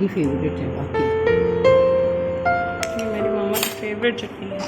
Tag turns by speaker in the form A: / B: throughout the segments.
A: ही favourite है बाकी।
B: ये मेरी मम्मा की फेवरेट चटनी है।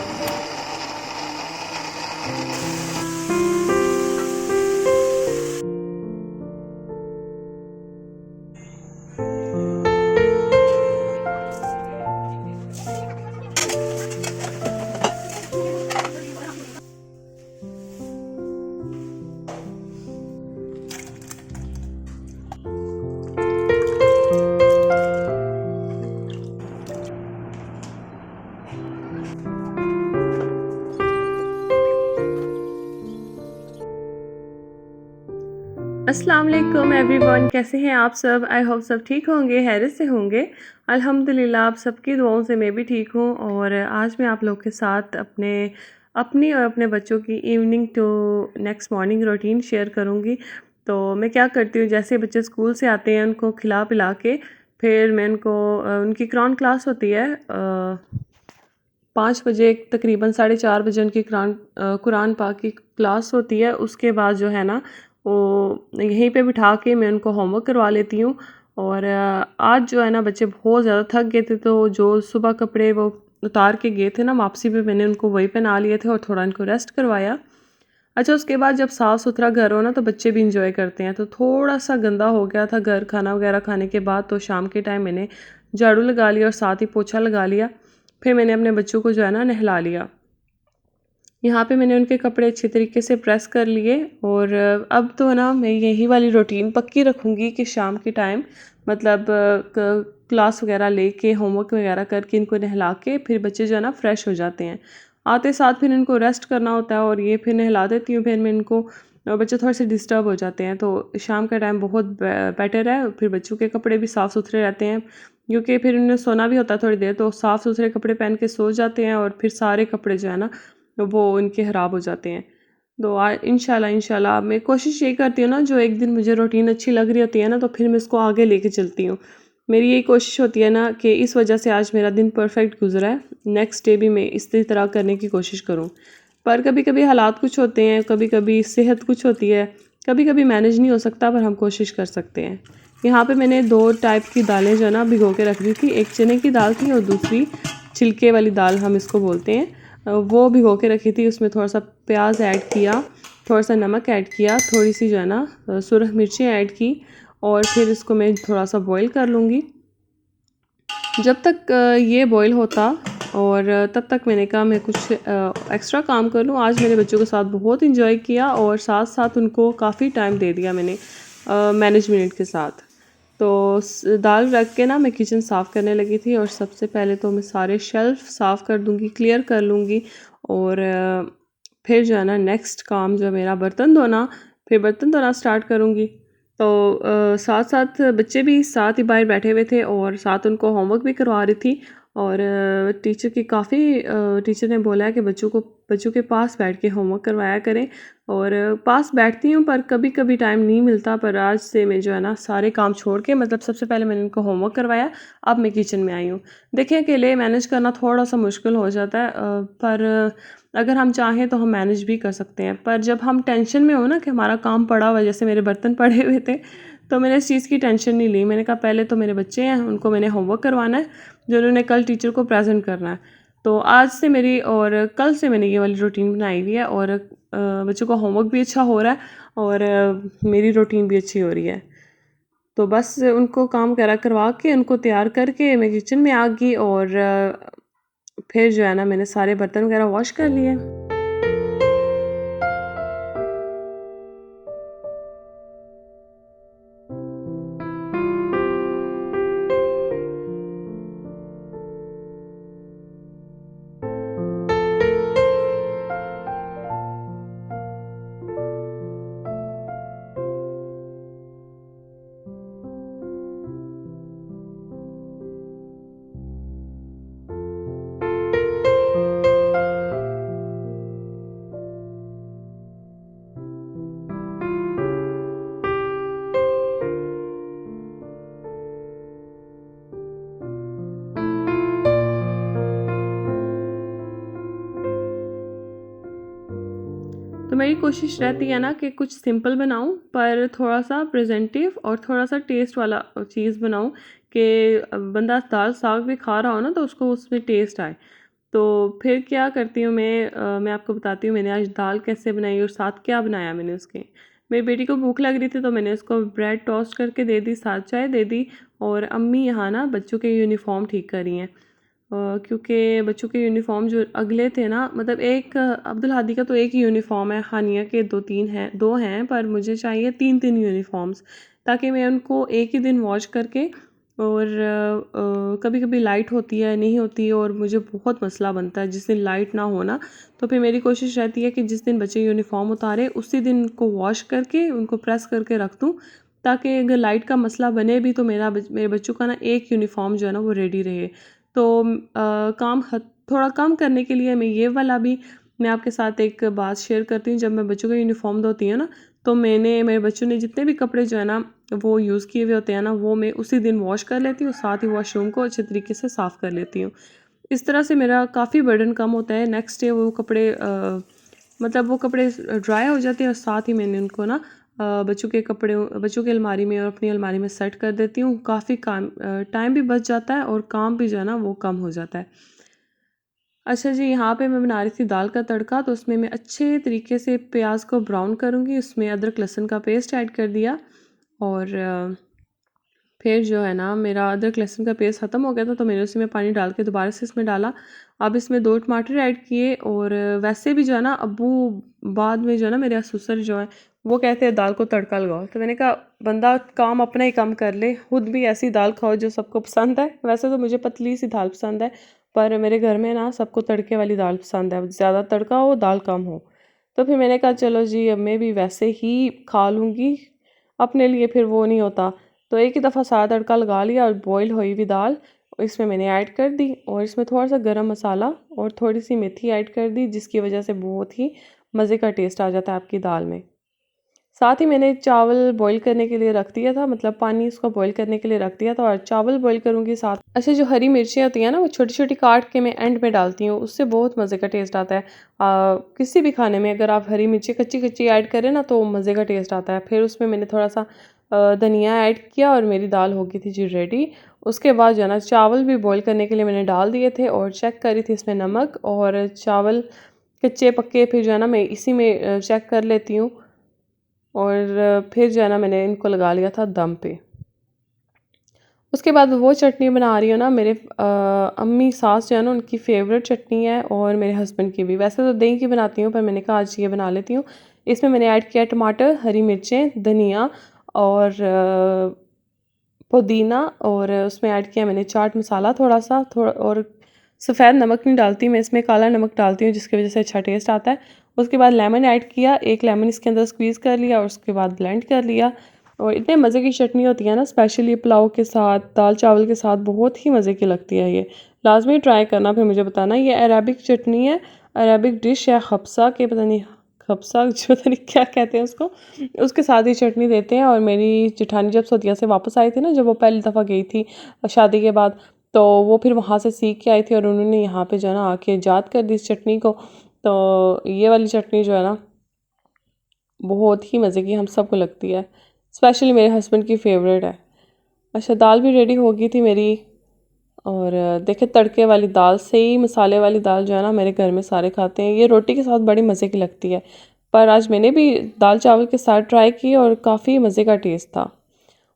B: अस्सलाम वालेकुम एवरीवन, कैसे हैं आप सब। आई होप सब ठीक होंगे, हैरत से होंगे। अल्हम्दुलिल्लाह आप सबकी दुआओं से मैं भी ठीक हूँ। और आज मैं आप लोग के साथ अपनी और अपने बच्चों की evening to next morning routine share करूँगी। तो मैं क्या करती हूँ, जैसे बच्चे स्कूल से आते हैं उनको खिला पिला के फिर मैं उनको उनकी कुरान क्लास होती है 5 बजे, तकरीबन 4:30 बजे उनकी कुरान पाक की क्लास होती है। उसके बाद जो है ना वो यहीं पे बिठा के मैं उनको होमवर्क करवा लेती हूँ। और आज जो है ना बच्चे बहुत ज़्यादा थक गए थे, तो जो सुबह कपड़े वो उतार के गए थे ना वापसी पे, मैंने उनको वही पहना लिए थे और थोड़ा इनको रेस्ट करवाया। अच्छा, उसके बाद जब साफ़ सुथरा घर हो ना तो बच्चे भी इंजॉय करते हैं। तो थोड़ा सा गंदा हो गया था घर खाना वगैरह खाने के बाद, तो शाम के टाइम मैंने झाड़ू लगा लिया और साथ ही पोछा लगा लिया। फिर मैंने अपने बच्चों को जो है ना नहला लिया। यहाँ पे मैंने उनके कपड़े अच्छे तरीके से प्रेस कर लिए। और अब तो है ना मैं यही वाली रूटीन पक्की रखूँगी कि शाम के टाइम मतलब क्लास वगैरह लेके होमवर्क वगैरह करके इनको नहला के फिर बच्चे जो है ना फ्रेश हो जाते हैं। आते साथ फिर इनको रेस्ट करना होता है और ये फिर नहला देती हूँ। फिर मैं इनको बच्चे थोड़े से डिस्टर्ब हो जाते हैं, तो शाम का टाइम बहुत बेटर है। फिर बच्चों के कपड़े भी साफ़ सुथरे रहते हैं, क्योंकि फिर उन्हें सोना भी होता है थोड़ी देर, तो साफ़ सुथरे कपड़े पहन के सो जाते हैं और फिर सारे कपड़े जो है ना वो इनके ख़राब हो जाते हैं। तो इंशाल्लाह मैं कोशिश ये करती हूँ ना, जो एक दिन मुझे रूटीन अच्छी लग रही होती है ना तो फिर मैं इसको आगे लेके चलती हूँ। मेरी यही कोशिश होती है ना कि इस वजह से आज मेरा दिन परफेक्ट गुजरा है, नेक्स्ट डे भी मैं इसी तरह करने की कोशिश करूँ। पर कभी कभी हालात कुछ होते हैं, कभी कभी सेहत कुछ होती है, कभी कभी मैनेज नहीं हो सकता, पर हम कोशिश कर सकते हैं। यहाँ पे मैंने 2 टाइप की दालें जो है ना भिगो के रख दी थी। एक चने की दाल थी और दूसरी छिलके वाली दाल हम इसको बोलते हैं, वो भिगो के रखी थी। उसमें थोड़ा सा प्याज ऐड किया, थोड़ा सा नमक ऐड किया, थोड़ी सी जो है ना सुरख मिर्ची ऐड की और फिर इसको मैं थोड़ा सा बॉईल कर लूँगी जब तक ये बॉईल होता। और तब तक मैंने कहा मैं कुछ एक्स्ट्रा काम कर लूँ। आज मेरे बच्चों के साथ बहुत इंजॉय किया और साथ साथ उनको काफ़ी टाइम दे दिया मैंने मैनेजमेंट के साथ। तो दाल रख के ना मैं किचन साफ़ करने लगी थी और सबसे पहले तो मैं सारे शेल्फ साफ़ कर दूँगी, क्लियर कर लूँगी। और फिर जो है ना नेक्स्ट काम जो है मेरा बर्तन धोना, फिर बर्तन धोना स्टार्ट करूँगी। तो साथ साथ बच्चे भी साथ ही बाहर बैठे हुए थे और साथ उनको होमवर्क भी करवा रही थी। और टीचर ने बोला है कि बच्चों के पास बैठ के होमवर्क करवाया करें। और पास बैठती हूँ पर कभी कभी टाइम नहीं मिलता। पर आज से मैं जो है ना सारे काम छोड़ के, मतलब सबसे पहले मैंने इनको होमवर्क करवाया, अब मैं किचन में आई हूँ। देखिए अकेले मैनेज करना थोड़ा सा मुश्किल हो जाता है, पर अगर हम चाहें तो हम मैनेज भी कर सकते हैं। पर जब हम टेंशन में हो ना कि हमारा काम पड़ा हुआ, जैसे मेरे बर्तन पड़े हुए थे, तो मैंने इस चीज़ की टेंशन नहीं ली। मैंने कहा पहले तो मेरे बच्चे हैं, उनको मैंने होमवर्क करवाना है जो उन्होंने कल टीचर को प्रेजेंट करना है। तो आज से मेरी और कल से मैंने ये वाली रूटीन बनाई हुई है और बच्चों का होमवर्क भी अच्छा हो रहा है और मेरी रूटीन भी अच्छी हो रही है। तो बस उनको काम करा करवा के उनको तैयार करके मैं किचन में आ गई और फिर जो है ना मैंने सारे बर्तन वगैरह वॉश कर लिए। तो मेरी कोशिश रहती है ना कि कुछ सिंपल बनाऊं पर थोड़ा सा प्रेजेंटिव और थोड़ा सा टेस्ट वाला चीज़ बनाऊं, कि बंदा दाल साग भी खा रहा हो ना तो उसको उसमें टेस्ट आए। तो फिर क्या करती हूँ मैं आपको बताती हूँ मैंने आज दाल कैसे बनाई और साथ क्या बनाया मैंने उसके। मेरी बेटी को भूख लग रही थी तो मैंने उसको ब्रेड टोस्ट करके दे दी, साथ चाय दे दी। और अम्मी यहाँ ना बच्चों के यूनिफॉर्म ठीक कर रही हैं, क्योंकि बच्चों के यूनिफॉर्म जो अगले थे ना, मतलब एक अब्दुल हादी का तो एक ही यूनिफॉर्म है, हानिया के दो हैं, पर मुझे चाहिए 3 यूनिफॉर्म्स, ताकि मैं उनको एक ही दिन वॉश करके। और कभी कभी लाइट होती है नहीं होती है और मुझे बहुत मसला बनता है जिस दिन लाइट ना हो ना, तो फिर मेरी कोशिश रहती है कि जिस दिन बच्चे यूनिफॉर्म उतारे उसी दिन उनको वॉश करके उनको प्रेस करके रख दूँ, ताकि अगर लाइट का मसला बने भी तो मेरे बच्चों का ना एक यूनिफॉर्म जो है ना वो रेडी रहे। तो थोड़ा कम करने के लिए मैं आपके साथ एक बात शेयर करती हूँ। जब मैं बच्चों का यूनिफॉर्म धोती हूँ ना, तो मेरे बच्चों ने जितने भी कपड़े जो है ना वो यूज़ किए हुए होते हैं ना, वो मैं उसी दिन वॉश कर लेती हूँ, साथ ही वॉशरूम को अच्छे तरीके से साफ़ कर लेती हूँ। इस तरह से मेरा काफ़ी बर्डन कम होता है। नेक्स्ट डे वो कपड़े ड्राई हो जाते हैं और साथ ही मैंने उनको ना बच्चों की अलमारी में और अपनी अलमारी में सेट कर देती हूँ। काफ़ी टाइम भी बच जाता है और काम भी जो है ना वो कम हो जाता है। अच्छा जी, यहाँ पे मैं बना रही थी दाल का तड़का, तो उसमें मैं अच्छे तरीके से प्याज को ब्राउन करूँगी, उसमें अदरक लहसुन का पेस्ट ऐड कर दिया। और फिर जो है ना मेरा अदरक लहसुन का पेस्ट ख़त्म हो गया था, तो मैंने उसी में पानी डाल के दोबारा से इसमें डाला। अब इसमें 2 टमाटर ऐड किए। और वैसे भी जो है ना अब्बू बाद में जो है ना मेरे ससुर जो है वो कहते हैं दाल को तड़का लगाओ, तो मैंने कहा बंदा काम अपना ही कम कर ले, खुद भी ऐसी दाल खाओ जो सबको पसंद है। वैसे तो मुझे पतली सी दाल पसंद है, पर मेरे घर में ना सबको तड़के वाली दाल पसंद है, ज़्यादा तड़का हो दाल कम हो। तो फिर मैंने कहा चलो जी अब मैं भी वैसे ही खा लूँगी, अपने लिए फिर वो नहीं होता। तो एक ही दफ़ा सारा तड़का लगा लिया और बॉईल हुई हुई दाल इसमें मैंने ऐड कर दी, और इसमें थोड़ा सा गरम मसाला और थोड़ी सी मेथी ऐड कर दी, जिसकी वजह से बहुत ही मज़े का टेस्ट आ जाता है आपकी दाल में। साथ ही मैंने चावल बॉईल करने के लिए रख दिया था, मतलब पानी उसको बॉईल करने के लिए रख दिया था, और चावल बॉईल करूँगी साथ। अच्छा, जो हरी मिर्चें होती हैं ना वो छोटी छोटी काट के मैं एंड में डालती हूँ, उससे बहुत मज़े का टेस्ट आता है। किसी भी खाने में अगर आप हरी मिर्ची कच्ची कच्ची ऐड करें ना तो मज़े का टेस्ट आता है। फिर उसमें मैंने थोड़ा सा धनिया ऐड किया और मेरी दाल हो गई थी जी रेडी। उसके बाद जो है ना चावल भी बॉईल करने के लिए मैंने डाल दिए थे और चेक करी थी इसमें नमक और चावल कच्चे पक्के, फिर जो है ना मैं इसी में चेक कर लेती हूँ। और फिर जो है ना मैंने इनको लगा लिया था दम पे। उसके बाद वो चटनी बना रही हूँ ना, मेरे अम्मी सास जो है ना उनकी फ़ेवरेट चटनी है और मेरे हस्बैंड की भी। वैसे तो दही की बनाती हूँ, पर मैंने कहा आज ये बना लेती हूँ। इसमें मैंने ऐड किया टमाटर, हरी मिर्चें, धनिया और पुदीना, और उसमें ऐड किया मैंने चाट मसाला थोड़ा और सफ़ेद नमक नहीं डालती मैं इसमें, काला नमक डालती हूँ जिसकी वजह से अच्छा टेस्ट आता है। उसके बाद लेमन ऐड किया, एक लेमन इसके अंदर स्क्वीज़ कर लिया और उसके बाद ब्लेंड कर लिया। और इतने मज़े की चटनी होती है ना, स्पेशली पुलाव के साथ, दाल चावल के साथ बहुत ही मज़े की लगती है ये। लाजमी ट्राई करना, फिर मुझे बताना। ये अरेबिक चटनी है, अरेबिक डिश है खब्सा के, पता नहीं खब्सा जो पता नहीं क्या कहते हैं उसको, उसके साथ ही चटनी देते हैं। और मेरी जेठानी जब सऊदीया से वापस आई थी ना, जब वो पहली दफ़ा गई थी शादी के बाद, तो वो फिर वहाँ से सीख के आई थी और उन्होंने यहाँ पे जो है ना आके ईजाद कर दी इस चटनी को। तो ये वाली चटनी जो है ना बहुत ही मज़े की हम सबको लगती है, स्पेशली मेरे हस्बैंड की फ़ेवरेट है। अच्छा, दाल भी रेडी हो गई थी मेरी। और देखिए तड़के वाली दाल, सही मसाले वाली दाल जो है ना मेरे घर में सारे खाते हैं, ये रोटी के साथ बड़ी मज़े की लगती है। पर आज मैंने भी दाल चावल के साथ ट्राई की और काफ़ी मज़े का टेस्ट था।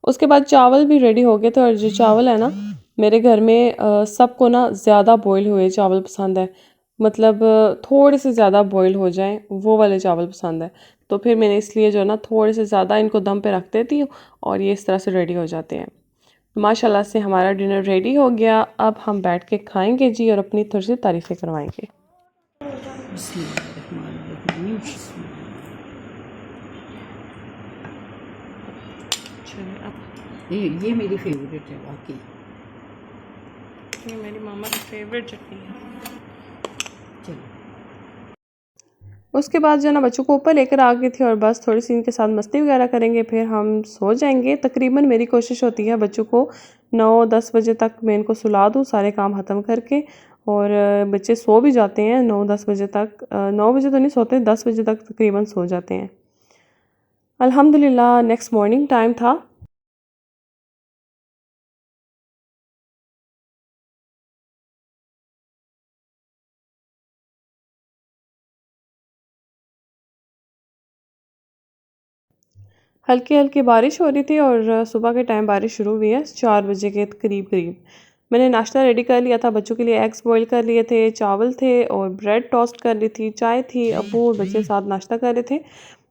B: उसके बाद चावल भी रेडी हो गए थे, और जो चावल है ना मेरे घर में सबको ना ज़्यादा बॉईल हुए चावल पसंद है, मतलब थोड़े से ज़्यादा बॉईल हो जाएं वो वाले चावल पसंद है। तो फिर मैंने इसलिए जो है ना थोड़े से ज़्यादा इनको दम पे रख देती हूँ और ये इस तरह से रेडी हो जाते हैं। माशाल्लाह से हमारा डिनर रेडी हो गया। अब हम बैठ के खाएंगे जी और अपनी थोड़ी सी तारीफ़ें करवाएंगे।
A: ये मेरी फेवरेट है वाकई,
B: ये मेरी मामा की फेवरेट चटनी है।
A: चलो।
B: उसके बाद जो है ना बच्चों को ऊपर लेकर आ गई थी और बस थोड़ी सी इनके साथ मस्ती वगैरह करेंगे, फिर हम सो जाएंगे। तकरीबन मेरी कोशिश होती है बच्चों को 9-10 बजे तक मैं इनको सुला दूँ सारे काम ख़त्म करके। और बच्चे सो भी जाते हैं 9-10 बजे तक, 9 बजे तो नहीं सोते, 10 बजे तक तकरीबन सो जाते हैं। अल्हम्दुलिल्लाह नेक्स्ट मॉर्निंग टाइम था। हल्की हल्की बारिश हो रही थी और सुबह के टाइम बारिश शुरू हुई है 4 बजे के करीब। मैंने नाश्ता रेडी कर लिया था, बच्चों के लिए एग्स बॉईल कर लिए थे, चावल थे और ब्रेड टोस्ट कर ली थी, चाय थी। अब्बू और बच्चे साथ नाश्ता कर रहे थे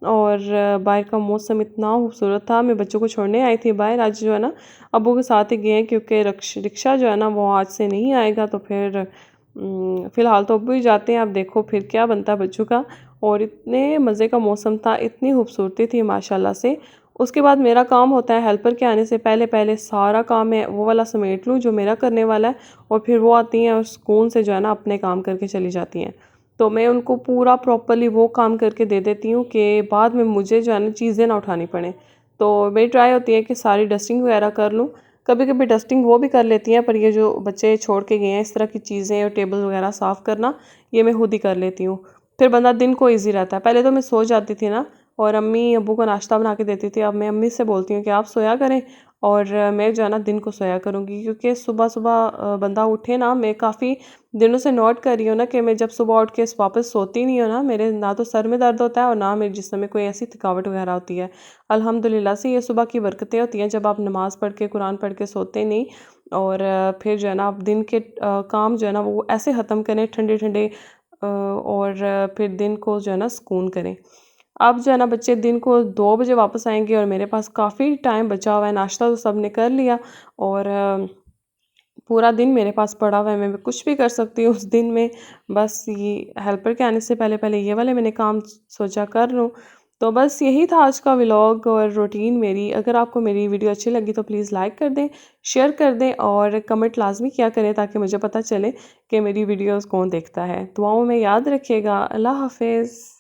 B: और बाहर का मौसम इतना खूबसूरत था। मैं बच्चों को छोड़ने आई थी बाहर। आज जो है ना अब्बू के साथ ही गए हैं क्योंकि रिक्शा जो है ना वो आज से नहीं आएगा, तो फिर फ़िलहाल तो अब्बू ही जाते हैं। अब देखो फिर क्या बनता है बच्चों का। और इतने मज़े का मौसम था, इतनी खूबसूरती थी माशाल्लाह से। उसके बाद मेरा काम होता है हेल्पर के आने से पहले पहले सारा काम है वो वाला समेट लूँ जो मेरा करने वाला है, और फिर वो आती हैं और सुकून से जो है ना अपने काम करके चली जाती हैं। तो मैं उनको पूरा प्रॉपरली वो काम करके दे देती हूँ कि बाद में मुझे जो है ना चीज़ें ना उठानी पड़ें। तो मेरी ट्राई होती है कि सारी डस्टिंग वगैरह कर लूँ। कभी कभी डस्टिंग वो भी कर लेती हैं, पर ये जो बच्चे छोड़ के गए हैं इस तरह की चीज़ें और टेबल वगैरह साफ़ करना, ये मैं खुद ही कर लेती हूँ। फिर बंदा दिन को ईजी रहता है। पहले तो मैं सो जाती थी ना और अम्मी अब्बू को नाश्ता बना के देती थी। अब मैं अम्मी से बोलती हूँ कि आप सोया करें और मैं जो है ना दिन को सोया करूँगी, क्योंकि सुबह सुबह बंदा उठे ना। मैं काफ़ी दिनों से नोट कर रही हूँ ना कि मैं जब सुबह उठ के वापस सोती नहीं हूँ ना, मेरे ना तो सर में दर्द होता है और ना मेरे जिस्म में कोई ऐसी थकावट वगैरह होती है। अल्हम्दुलिल्लाह से ये सुबह की बरकतें होती हैं जब आप नमाज़ पढ़ के कुरान पढ़ के सोते नहीं। और फिर जो है ना आप दिन के काम जो है ना वो ऐसे ख़त्म करें ठंडे ठंडे, और फिर दिन को जो है ना सुकून करें। अब जो है ना बच्चे दिन को 2 बजे वापस आएंगे और मेरे पास काफ़ी टाइम बचा हुआ है। नाश्ता तो सब ने कर लिया और पूरा दिन मेरे पास पड़ा हुआ है। मैं कुछ भी कर सकती हूँ उस दिन में। बस ये हेल्पर के आने से पहले पहले ये वाले मैंने काम सोचा कर लूँ। तो बस यही था आज का व्लॉग और रूटीन मेरी। अगर आपको मेरी वीडियो अच्छी लगी तो प्लीज़ लाइक कर दें, शेयर कर दें और कमेंट लाजमी किया करें ताकि मुझे पता चले कि मेरी वीडियोज़ कौन देखता है। दुआओं में याद रखिएगा। अल्लाह हाफ़िज़।